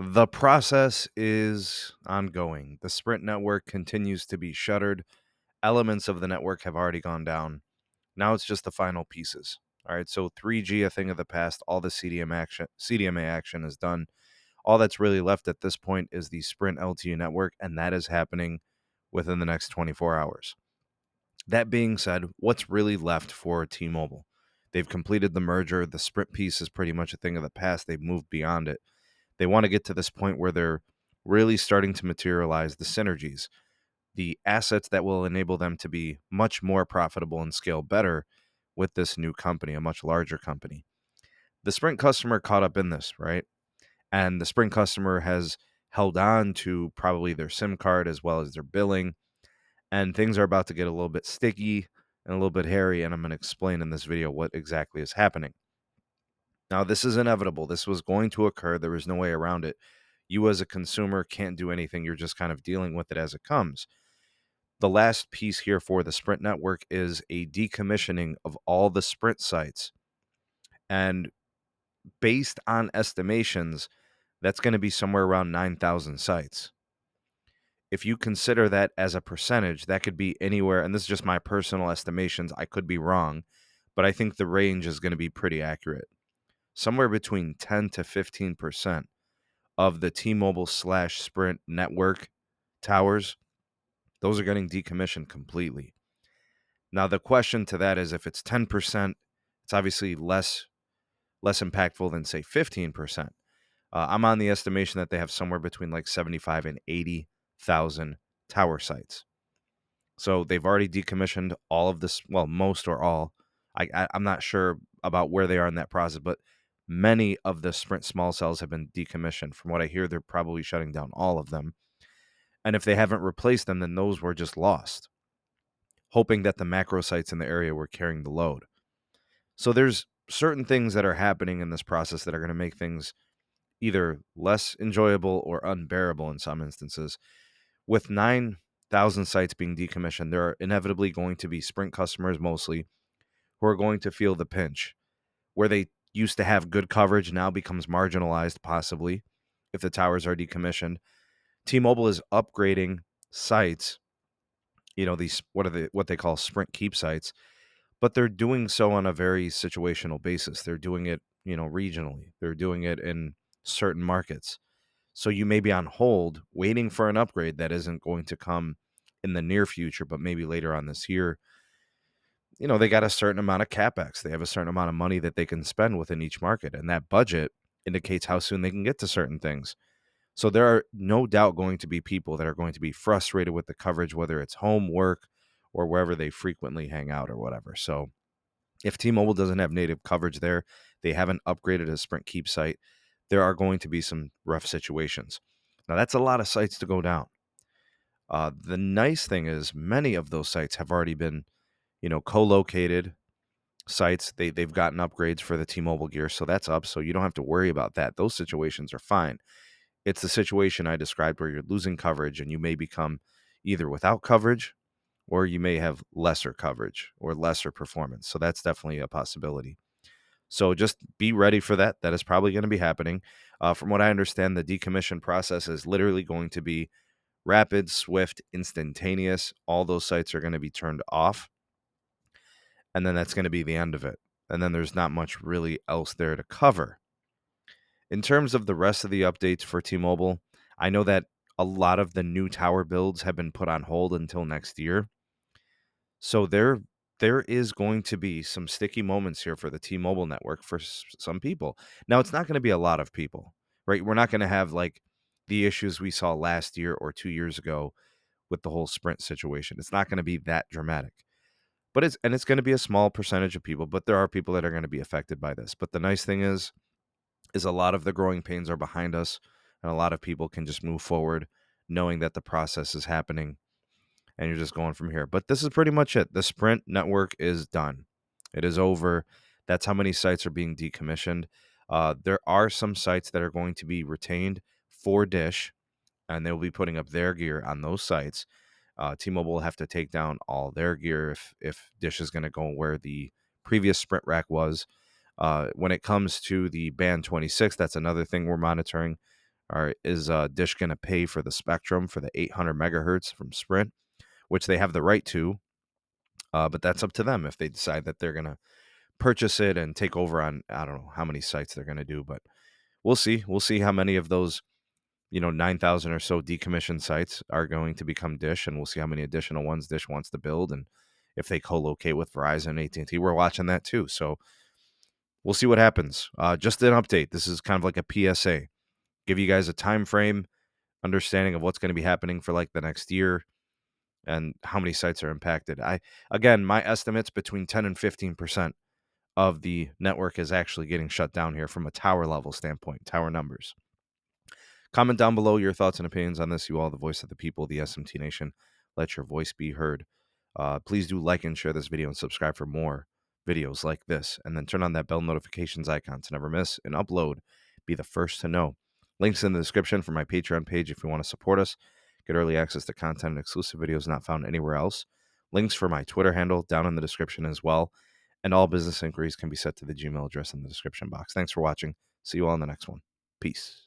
The process is ongoing. The Sprint network continues to be shuttered. Elements of the network have already gone down. Now it's just the final pieces. All right, so 3G, a thing of the past. All the CDMA action is done. All that's really left at this point is the Sprint LTE network, and that is happening within the next 24 hours. That being said, what's really left for T-Mobile? They've completed the merger. The Sprint piece is pretty much a thing of the past. They've moved beyond it. They want to get to this point where they're really starting to materialize the synergies, the assets that will enable them to be much more profitable and scale better with this new company, a much larger company. The Sprint customer caught up in this, right? And the Sprint customer has held on to probably their SIM card as well as their billing. And things are about to get a little bit sticky and a little bit hairy. And I'm going to explain in this video what exactly is happening. Now, this is inevitable. This was going to occur. There was no way around it. You, as a consumer, can't do anything. You're just kind of dealing with it as it comes. The last piece here for the Sprint network is a decommissioning of all the Sprint sites. And based on estimations, that's going to be somewhere around 9,000 sites. If you consider that as a percentage, that could be anywhere, and this is just my personal estimations, I could be wrong, but I think the range is going to be pretty accurate. Somewhere between 10 to 15% of the T-Mobile / Sprint network towers, those are getting decommissioned completely. Now, the question to that is, if it's 10%, it's obviously less impactful than, say, 15%. I'm on the estimation that they have somewhere between like 75 and 80,000 tower sites. So they've already decommissioned all of this, well, most or all. I'm not sure about where they are in that process, but many of the Sprint small cells have been decommissioned. From what I hear, they're probably shutting down all of them. And if they haven't replaced them, then those were just lost, hoping that the macro sites in the area were carrying the load. So there's certain things that are happening in this process that are going to make things either less enjoyable or unbearable in some instances. With 9,000 sites being decommissioned, there are inevitably going to be Sprint customers mostly who are going to feel the pinch. Where they used to have good coverage now becomes marginalized, possibly, if the towers are decommissioned. T-Mobile is upgrading sites, these what they call Sprint keep sites, but they're doing so on a very situational basis. They're doing it, regionally. They're doing it in certain markets. So you may be on hold waiting for an upgrade that isn't going to come in the near future, but maybe later on this year. They got a certain amount of capex. They have a certain amount of money that they can spend within each market, and that budget indicates how soon they can get to certain things. So there are no doubt going to be people that are going to be frustrated with the coverage, whether it's home, work, or wherever they frequently hang out or whatever. So if T-Mobile doesn't have native coverage there, they haven't upgraded a Sprint Keep site, there are going to be some rough situations. Now, that's a lot of sites to go down. The nice thing is many of those sites have already been, co-located sites. They've gotten upgrades for the T-Mobile gear, so that's up. So you don't have to worry about that. Those situations are fine. It's the situation I described where you're losing coverage and you may become either without coverage or you may have lesser coverage or lesser performance. So that's definitely a possibility. So just be ready for that. That is probably going to be happening. From what I understand, the decommission process is literally going to be rapid, swift, instantaneous. All those sites are going to be turned off. And then that's going to be the end of it. And then there's not much really else there to cover. In terms of the rest of the updates for T-Mobile, I know that a lot of the new tower builds have been put on hold until next year. So there is going to be some sticky moments here for the T-Mobile network for some people. Now, it's not going to be a lot of people, right? We're not going to have like the issues we saw last year or 2 years ago with the whole Sprint situation. It's not going to be that dramatic. But it's going to be a small percentage of people, but there are people that are going to be affected by this. But the nice thing is a lot of the growing pains are behind us, and a lot of people can just move forward knowing that the process is happening and you're just going from here. But this is pretty much it. The Sprint network is done. It is over. That's how many sites are being decommissioned. There are some sites that are going to be retained for Dish, and they will be putting up their gear on those sites. T-Mobile will have to take down all their gear if Dish is going to go where the previous Sprint rack was. When it comes to the Band 26, that's another thing we're monitoring. Is Dish going to pay for the spectrum for the 800 megahertz from Sprint, which they have the right to, but that's up to them if they decide that they're going to purchase it and take over on, I don't know how many sites they're going to do, but we'll see. We'll see how many of those, 9,000 or so decommissioned sites are going to become Dish, and we'll see how many additional ones Dish wants to build, and if they co-locate with Verizon, AT&T. We're watching that too, so we'll see what happens. Just an update. This is kind of like a PSA. Give you guys a time frame, understanding of what's going to be happening for like the next year and how many sites are impacted. Again, my estimate's between 10 and 15% of the network is actually getting shut down here from a tower level standpoint, tower numbers. Comment down below your thoughts and opinions on this. You all, the voice of the people, the SMT Nation. Let your voice be heard. Please do like and share this video and subscribe for more videos like this. And then turn on that bell notifications icon to never miss an upload. Be the first to know. Links in the description for my Patreon page if you want to support us. Get early access to content and exclusive videos not found anywhere else. Links for my Twitter handle down in the description as well. And all business inquiries can be set to the Gmail address in the description box. Thanks for watching. See you all in the next one. Peace.